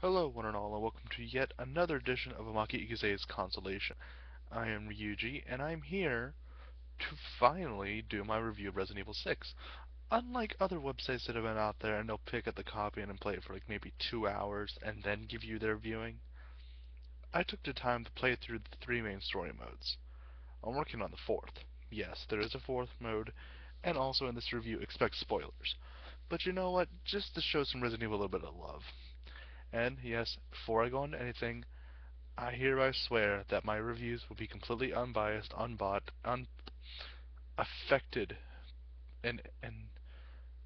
Hello one and all, and welcome to yet another edition of Omake Ikuze's Consolation. I am Ryuuji, and I'm here to finally do my review of Resident Evil 6. Unlike other websites that have been out there and they'll pick up the copy and play it for like maybe 2 hours and then give you their viewing, I took the time to play through the three main story modes. I'm working on the fourth. Yes, there is a fourth mode, and also in this review expect spoilers. But you know what? Just to show some Resident Evil a little bit of love. And yes, before I go into anything, I hereby swear that my reviews will be completely unbiased, unbought, unaffected, and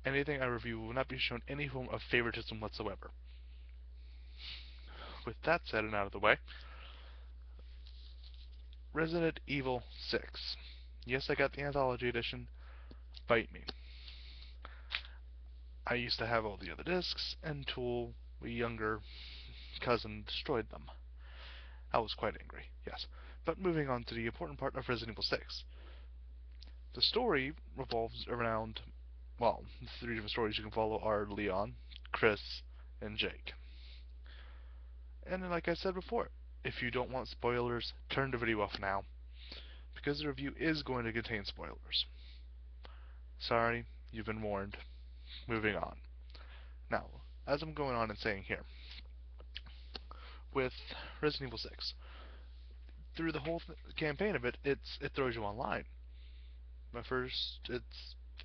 anything I review will not be shown any form of favoritism whatsoever. With that said and out of the way, Resident Evil 6. Yes, I got the Anthology Edition. Bite me. I used to have all the other discs until a younger cousin destroyed them. I was quite angry, yes. But moving on to the important part of Resident Evil 6. The story revolves around, well, the three different stories you can follow are Leon, Chris, and Jake. And like I said before, if you don't want spoilers, turn the video off now, because the review is going to contain spoilers. Sorry, you've been warned. Moving on. Now, as I'm going on and saying here, with Resident Evil 6, through the whole campaign of it, it throws you online. At first, it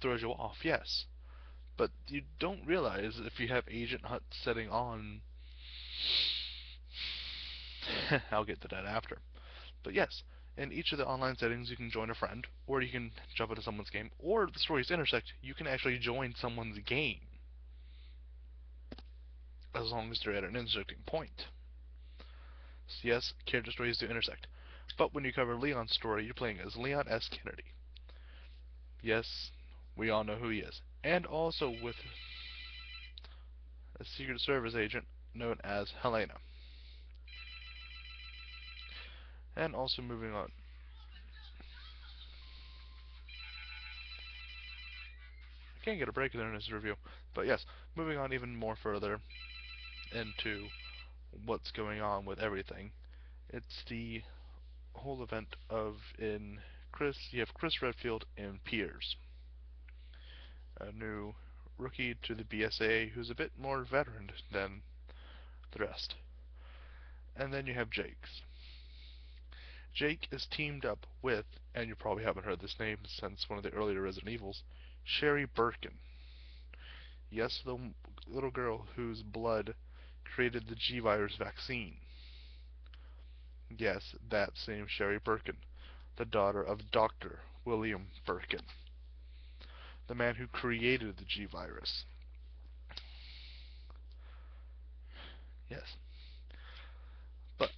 throws you off, yes. But you don't realize if you have Agent Hunt setting on. I'll get to that after. But yes, in each of the online settings, you can join a friend, or you can jump into someone's game, or if the stories intersect, you can actually join someone's game, as long as they're at an intersecting point. So yes, character stories do intersect. But when you cover Leon's story, you're playing as Leon S. Kennedy. Yes, we all know who he is. And also with a Secret Service agent known as Helena. And also moving on. I can't get a break there in this review. But yes, moving on even more further into what's going on with everything. It's the whole event of you have Chris Redfield and Piers, a new rookie to the BSAA who's a bit more veteran than the rest. And then you have Jake's. Jake is teamed up with, and you probably haven't heard this name since one of the earlier Resident Evils, Sherry Birkin. Yes, the little girl whose blood created the G-Virus vaccine. Yes, that same Sherry Birkin, the daughter of Dr. William Birkin, the man who created the G-Virus. Yes. But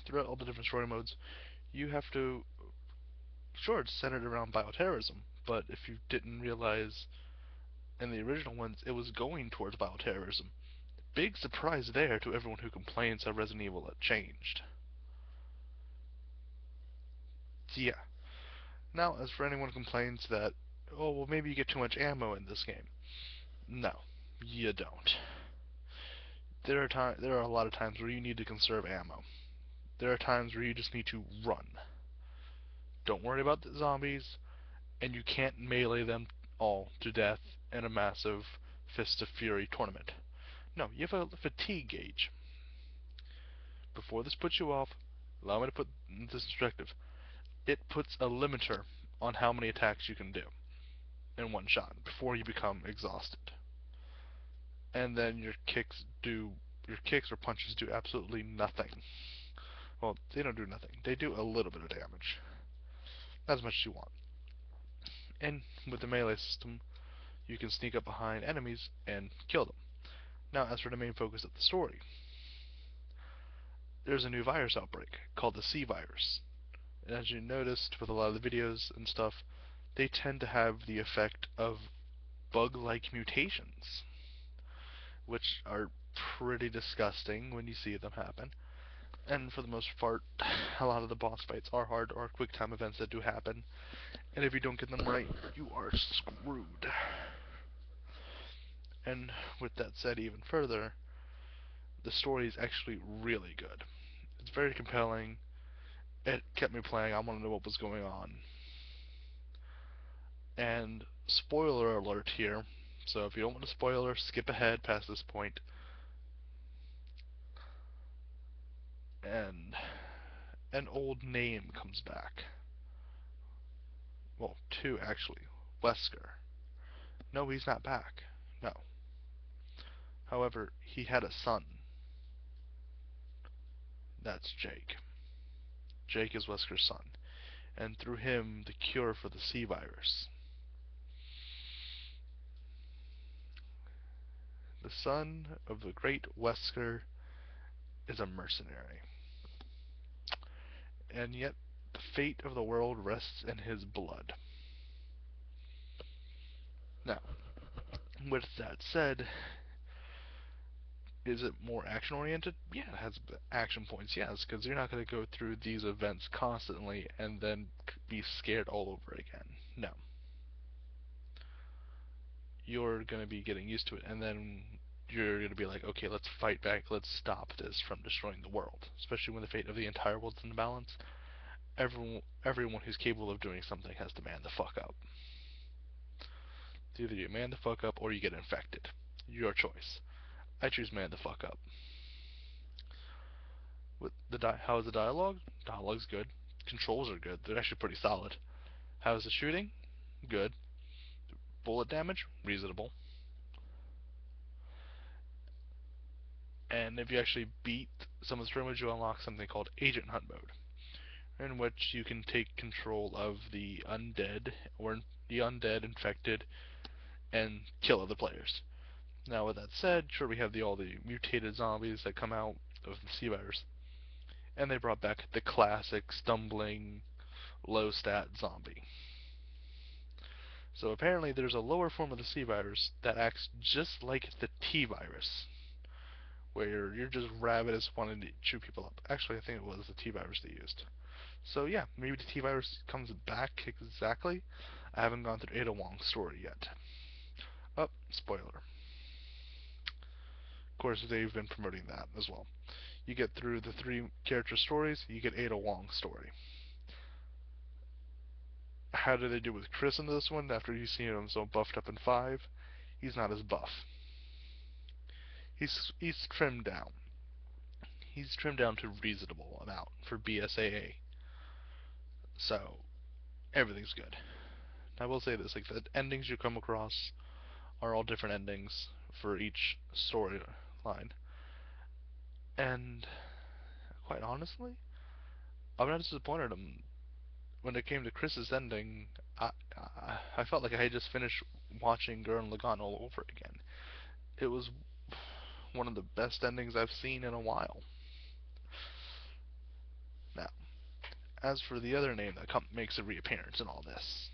throughout all the different story modes, you have to, sure, it's centered around bioterrorism, but if you didn't realize in the original ones it was going towards bioterrorism. Big surprise there to everyone who complains how Resident Evil had changed. Yeah. Now, as for anyone who complains that, oh, well, maybe you get too much ammo in this game. No, you don't. There are a lot of times where you need to conserve ammo. There are times where you just need to run. Don't worry about the zombies, and you can't melee them all to death in a massive Fist of Fury tournament. No, you have a fatigue gauge. Before this puts you off, allow me to put this in perspective. It puts a limiter on how many attacks you can do in one shot before you become exhausted. And then your kicks or punches do absolutely nothing. Well, they don't do nothing. They do a little bit of damage. Not as much as you want. And with the melee system, you can sneak up behind enemies and kill them. Now, as for the main focus of the story, there's a new virus outbreak called the C virus. And as you noticed with a lot of the videos and stuff, they tend to have the effect of bug-like mutations, which are pretty disgusting when you see them happen. And for the most part, a lot of the boss fights are hard or quick time events that do happen. And if you don't get them right, you are screwed. And with that said even further, the story is actually really good. It's very compelling. It kept me playing. I wanted to know what was going on. And spoiler alert here. So if you don't want a spoiler, skip ahead past this point. And an old name comes back. Well, two actually. Wesker. No, he's not back. No. However, he had a son. That's Jake. Jake is Wesker's son. And through him, the cure for the C virus. The son of the great Wesker is a mercenary. And yet, the fate of the world rests in his blood. Now, with that said, is it more action oriented? Yeah, it has action points, yes, because you're not going to go through these events constantly and then be scared all over again. No. You're going to be getting used to it, and then you're going to be like, okay, let's fight back, let's stop this from destroying the world. Especially when the fate of the entire world's in balance. Everyone who's capable of doing something has to man the fuck up. It's either you man the fuck up or you get infected. Your choice. I choose man the fuck up. With how is the dialogue? Dialogue's good. Controls are good. They're actually pretty solid. How is the shooting? Good. Bullet damage? Reasonable. And if you actually beat some of the story modes, you unlock something called Agent Hunt mode, in which you can take control of the undead or the undead infected and kill other players. Now, with that said, sure, we have all the mutated zombies that come out of the C virus, and they brought back the classic stumbling, low stat zombie. So apparently, there's a lower form of the C virus that acts just like the T virus, where you're just ravenous wanting to chew people up. Actually, I think it was the T virus they used. So yeah, maybe the T virus comes back exactly. I haven't gone through Ada Wong's story yet. Oh, spoiler. Of course, they've been promoting that as well. You get through the 3 character stories, you get Ada Wong's story. How do they do with Chris in this one after you've seen him so buffed up in 5? He's not as buff. He's trimmed down. He's trimmed down to a reasonable amount for BSAA. So, everything's good. I will say this, like, the endings you come across are all different endings for each storyline. And, quite honestly, I'm not disappointed. When it came to Chris's ending, I felt like I had just finished watching Gurren Lagann all over again. It was one of the best endings I've seen in a while. Now, as for the other name that makes a reappearance in all this,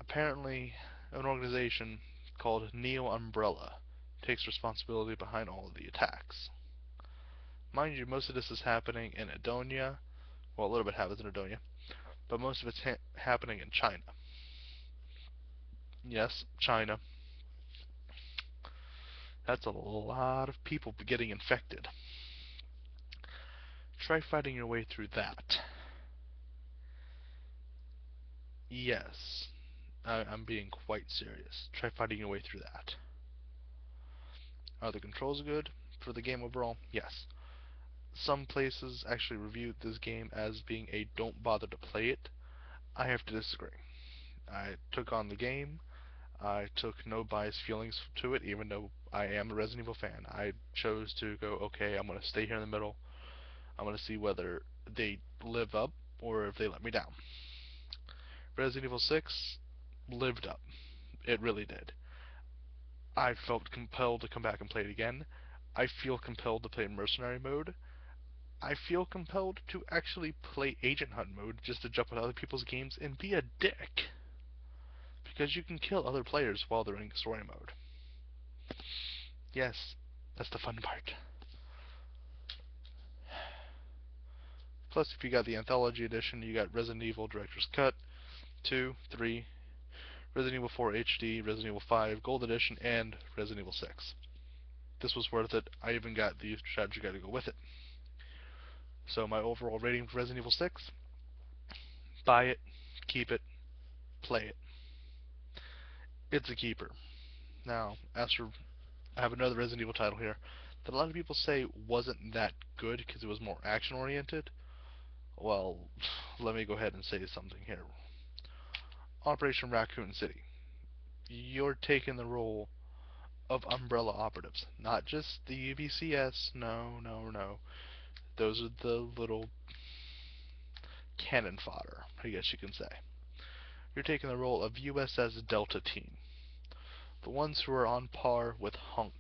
apparently an organization called Neo Umbrella takes responsibility behind all of the attacks. Mind you, most of this is happening in Edonia. Well, a little bit happens in Edonia, but most of it's happening in China. Yes, China. That's a lot of people getting infected. Try fighting your way through that. Yes, I'm being quite serious. Try fighting your way through that. Are the controls good for the game overall? Yes. Some places actually reviewed this game as being a don't bother to play it. I have to disagree. I took on the game. I took no biased feelings to it, even though I am a Resident Evil fan. I chose to go, okay, I'm going to stay here in the middle. I'm going to see whether they live up or if they let me down. Resident Evil 6 lived up. It really did. I felt compelled to come back and play it again. I feel compelled to play Mercenary mode. I feel compelled to actually play Agent Hunt mode just to jump on other people's games and be a dick. Because you can kill other players while they're in story mode. Yes, that's the fun part. Plus, if you got the Anthology Edition, you got Resident Evil Director's Cut, 2, 3, Resident Evil 4 HD, Resident Evil 5 Gold Edition, and Resident Evil 6. this was worth it. I even got the strategy guide to go with it. So my overall rating for Resident Evil 6, buy it, keep it, play it. It's a keeper. Now, as for, I have another Resident Evil title here that a lot of people say wasn't that good because it was more action oriented. Well, let me go ahead and say something here. Operation Raccoon City. You're taking the role of Umbrella operatives, not just the UBCS. No, no, no. Those are the little cannon fodder, I guess you can say. You're taking the role of USS Delta Team, the ones who are on par with Hunk.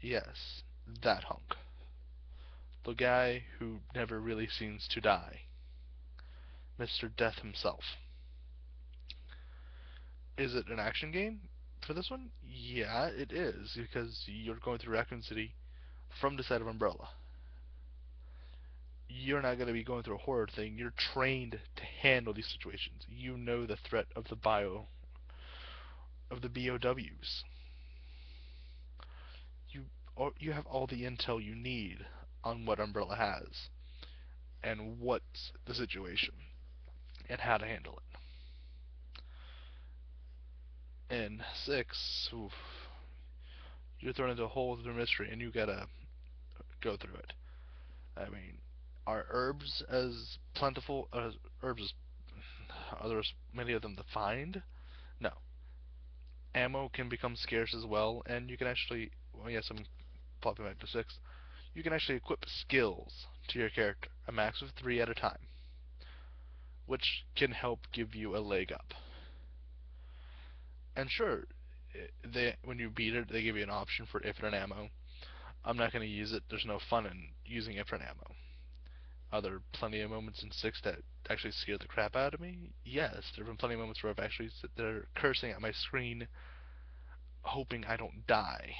Yes, that Hunk. The guy who never really seems to die. Mr. Death himself. Is it an action game for this one? Yeah, it is, because you're going through Raccoon City from the side of Umbrella. You're not going to be going through a horror thing. You're trained to handle these situations. You know the threat of the BOWs. You have all the intel you need on what Umbrella has and what's the situation and how to handle it. In 6, oof, you're thrown into a whole other mystery and you gotta go through it. I mean, are herbs as plentiful as herbs as are there many of them to find? No. Ammo can become scarce as well, and you can actually, well, yes, I'm popping back to 6. You can actually equip skills to your character, a max of 3 at a time, which can help give you a leg up. And sure, when you beat it, they give you an option for infinite ammo. I'm not going to use it. There's no fun in using infinite ammo. Are there plenty of moments in 6 that actually scared the crap out of me? Yes, there have been plenty of moments where I've actually sit there cursing at my screen, hoping I don't die.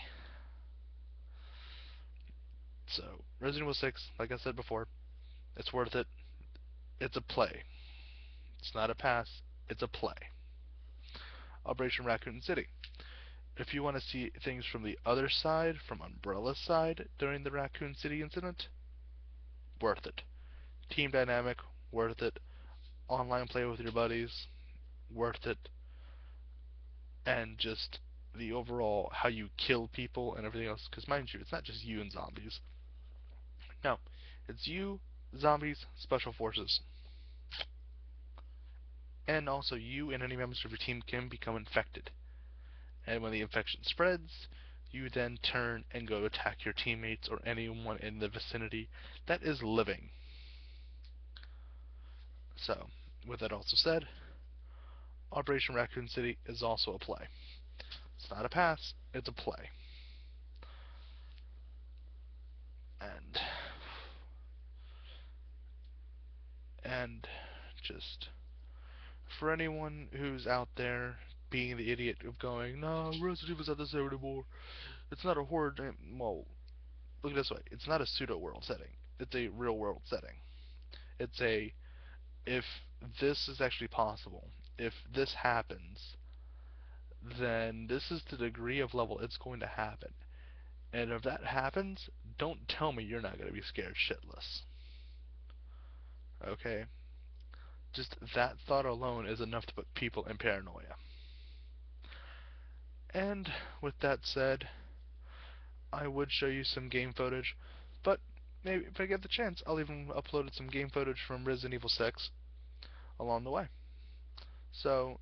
So, Resident Evil 6, like I said before, it's worth it. It's a play. It's not a pass, it's a play. Operation Raccoon City. If you want to see things from the other side, from Umbrella's side, during the Raccoon City incident, worth it. Team dynamic, worth it. Online play with your buddies, worth it. And just the overall how you kill people and everything else, because mind you, it's not just you and zombies. No, it's you, zombies, special forces. And also you and any members of your team can become infected. And when the infection spreads, you then turn and go attack your teammates or anyone in the vicinity that is living. So, with that also said, Operation Raccoon City is also a play. It's not a pass, it's a play. And just for anyone who's out there being the idiot of going, no, Resident Evil's not the same anymore. It's not a horror game. Well, look at it this way. It's not a pseudo world setting. It's a real world setting. It's a, if this is actually possible, if this happens, then this is the degree of level it's going to happen. And if that happens, don't tell me you're not going to be scared shitless. Okay? Just that thought alone is enough to put people in paranoia. And with that said, I would show you some game footage, but maybe if I get the chance, I'll even upload some game footage from Resident Evil 6 along the way. So,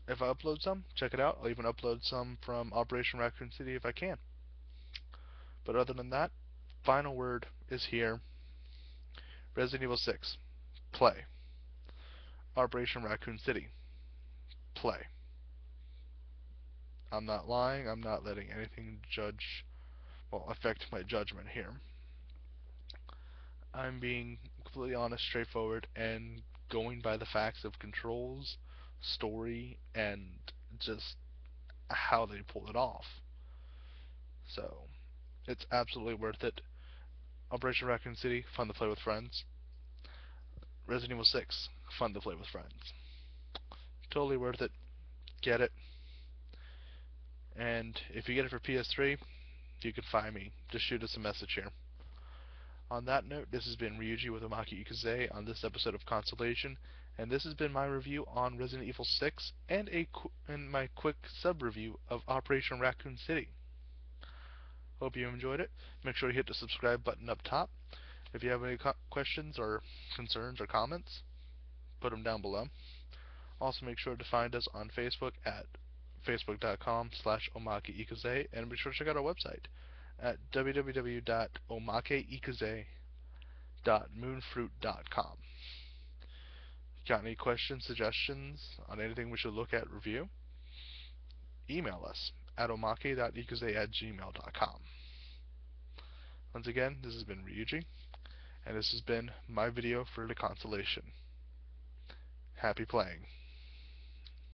if I upload some, check it out. I'll even upload some from Operation Raccoon City if I can. But other than that, final word is here. Resident Evil 6, play. Operation Raccoon City, play. I'm not lying. I'm not letting anything affect my judgment here. I'm being completely honest, straightforward, and going by the facts of controls, story, and just how they pulled it off. So, it's absolutely worth it. Operation Raccoon City, fun to play with friends. Resident Evil 6, fun to play with friends. Totally worth it. Get it. And if you get it for PS3, you can find me. Just shoot us a message here. On that note, this has been Ryuuji with Omake Ikuze on this episode of Consolation, and this has been my review on Resident Evil 6 and my quick sub-review of Operation Raccoon City. Hope you enjoyed it. Make sure you hit the subscribe button up top. If you have any questions or concerns or comments, put them down below. Also, make sure to find us on Facebook at facebook.com/omakeikuze, and be sure to check out our website at www.omakeikuze.moonfruit.com. Got any questions, suggestions on anything we should look at review? Email us at omake.ikuze@gmail.com. Once again, this has been Ryuuji, and this has been my video for the Consolation. Happy playing.